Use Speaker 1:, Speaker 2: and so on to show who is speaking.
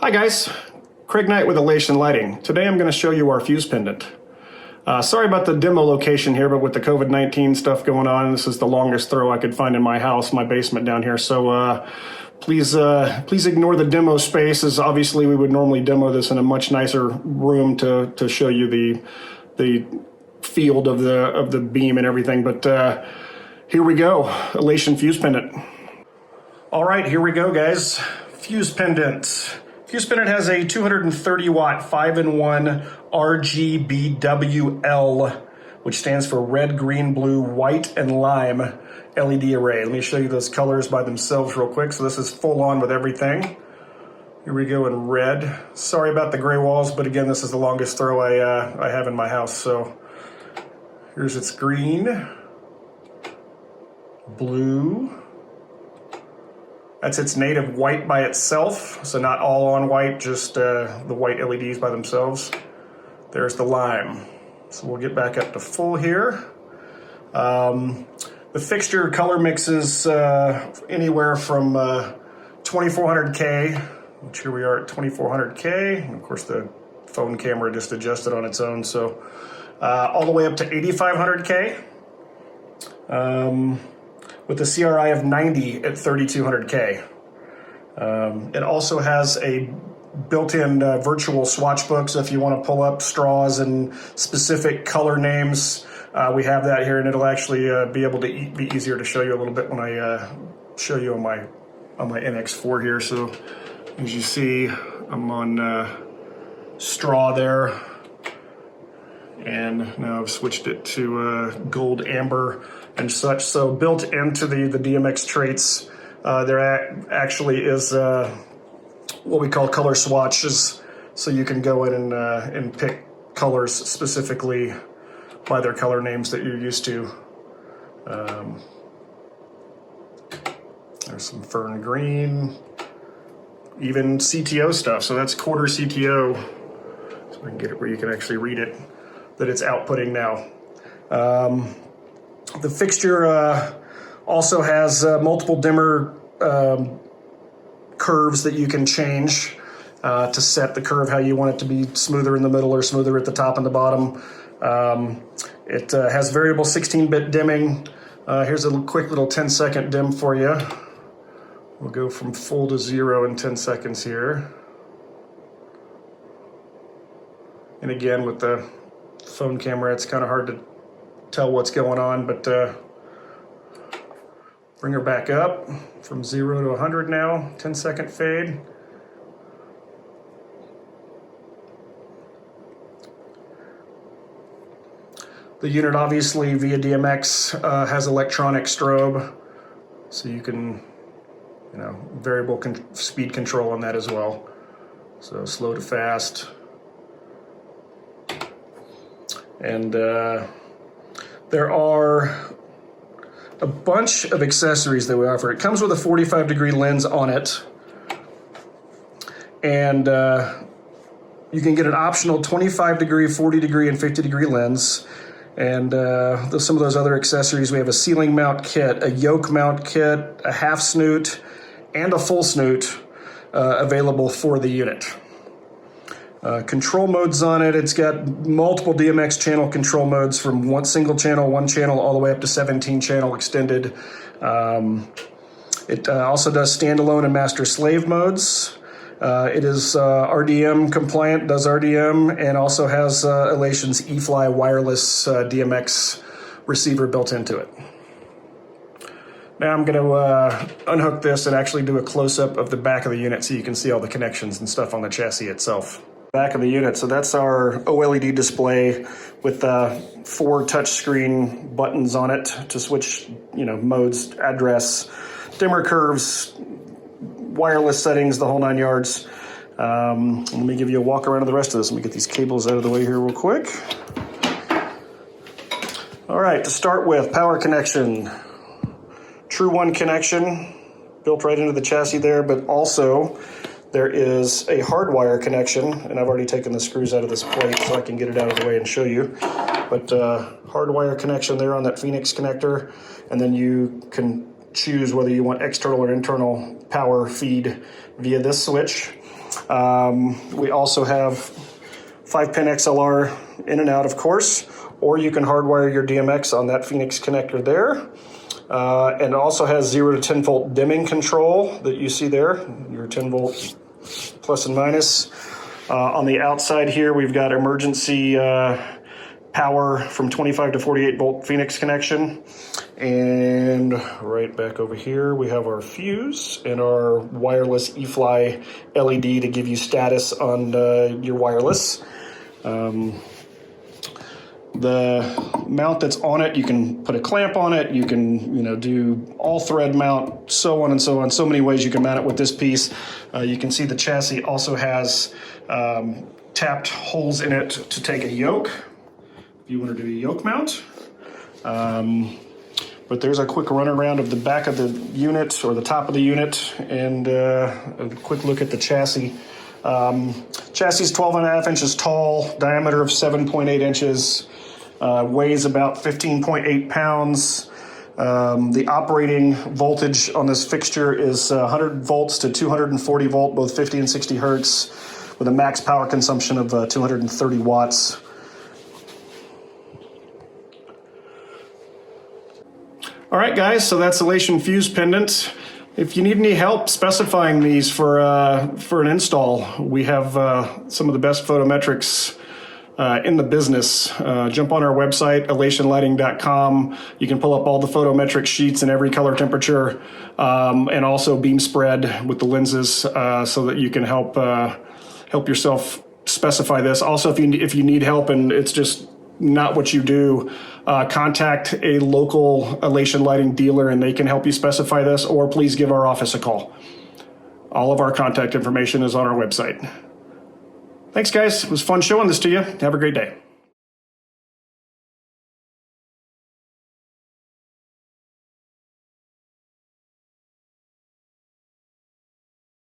Speaker 1: Hi guys, Kraig Knight with Elation Lighting. Today I'm going to show you our fuse pendant. Sorry about the demo location here, but with the COVID-19 stuff going on, this is the longest throw I could find in my house, my basement down here. So please ignore the demo space, as obviously we would normally demo this in a much nicer room to show you the field of the beam and everything. But here we go, Elation fuse pendant. All right, here we go, guys. Fuse pendant. Fuse pendant has a 230 watt 5-in-1 RGBWL, which stands for red, green, blue, white, and lime LED array. Let me show you those colors by themselves real quick. So this is full on with everything. Here we go in red. Sorry about the gray walls, but again, this is the longest throw I have in my house. So here's its green, blue. That's its native white by itself, so not all on white, just the white LEDs by themselves. There's the lime. So we'll get back up to full here. The fixture color mixes anywhere from 2400K, which here we are at 2400K, and of course the phone camera just adjusted on its own, so all the way up to 8500K. With a CRI of 90 at 3200K. It also has a built-in virtual swatch book, so if you want to pull up straws and specific color names, we have that here, and it'll actually be able to be easier to show you a little bit when I show you on my NX4 here. So as you see, I'm on straw there, and now I've switched it to gold amber and such. So built into the DMX traits, there actually is what we call color swatches, so you can go in and pick colors specifically by their color names that you're used to. There's some fern green, even CTO stuff, so that's quarter CTO, so I can get it where you can actually read it, that it's outputting now. The fixture also has multiple dimmer curves that you can change to set the curve how you want it to be, smoother in the middle or smoother at the top and the bottom. It has variable 16-bit dimming. Here's a quick little 10-second dim for you. We'll go from full to 0 in 10 seconds here. And again, with the phone camera, it's kind of hard to tell what's going on, but bring her back up from 0 to 100 now, 10-second fade. The unit obviously via DMX has electronic strobe, so you can, variable speed control on that as well. So slow to fast. And there are a bunch of accessories that we offer. It comes with a 45-degree lens on it, and you can get an optional 25-degree, 40-degree, and 50-degree lens. And some of those other accessories, we have a ceiling mount kit, a yoke mount kit, a half snoot, and a full snoot available for the unit. Control modes on it. It's got multiple DMX channel control modes, from one channel, all the way up to 17 channel extended. It also does standalone and master slave modes. It is RDM compliant, does RDM, and also has Elation's eFly wireless DMX receiver built into it. Now I'm going to unhook this and actually do a close-up of the back of the unit so you can see all the connections and stuff on the chassis itself. Back of the unit, so that's our OLED display with 4 touchscreen buttons on it to switch, modes, address, dimmer curves, wireless settings, the whole 9 yards. Let me give you a walk around of the rest of this. Let me get these cables out of the way here real quick. All right, to start with, power connection. True 1 connection built right into the chassis there, but also there is a hardwire connection, and I've already taken the screws out of this plate so I can get it out of the way and show you. But hardwire connection there on that Phoenix connector, and then you can choose whether you want external or internal power feed via this switch. We also have 5-pin XLR in and out, of course, or you can hardwire your DMX on that Phoenix connector there. And it also has 0 to 10 volt dimming control that you see there, your 10 volt plus and minus. On the outside here, we've got emergency power from 25 to 48 volt Phoenix connection. And right back over here, we have our fuse and our wireless eFly LED to give you status on your wireless. The mount that's on it, you can put a clamp on it, you can do all thread mount, so on and so on. So many ways you can mount it with this piece. You can see the chassis also has tapped holes in it to take a yoke, if you want to do a yoke mount. But there's a quick run around of the back of the unit, or the top of the unit, and a quick look at the chassis. Chassis is 12.5 inches tall, diameter of 7.8 inches, weighs about 15.8 pounds. The operating voltage on this fixture is 100 volts to 240 volt, both 50 and 60 hertz, with a max power consumption of 230 watts. All right, guys, so that's Elation Fuze Pendant. If you need any help specifying these for an install, we have some of the best photometrics in the business. Jump on our website, elationlighting.com. You can pull up all the photometric sheets in every color temperature, and also beam spread with the lenses, so that you can help yourself specify this. Also, if you need help and it's just not what you do, contact a local Elation lighting dealer and they can help you specify this, or please give our office a call. All of our contact information is on our website. Thanks, guys. It was fun showing this to you. Have a great day.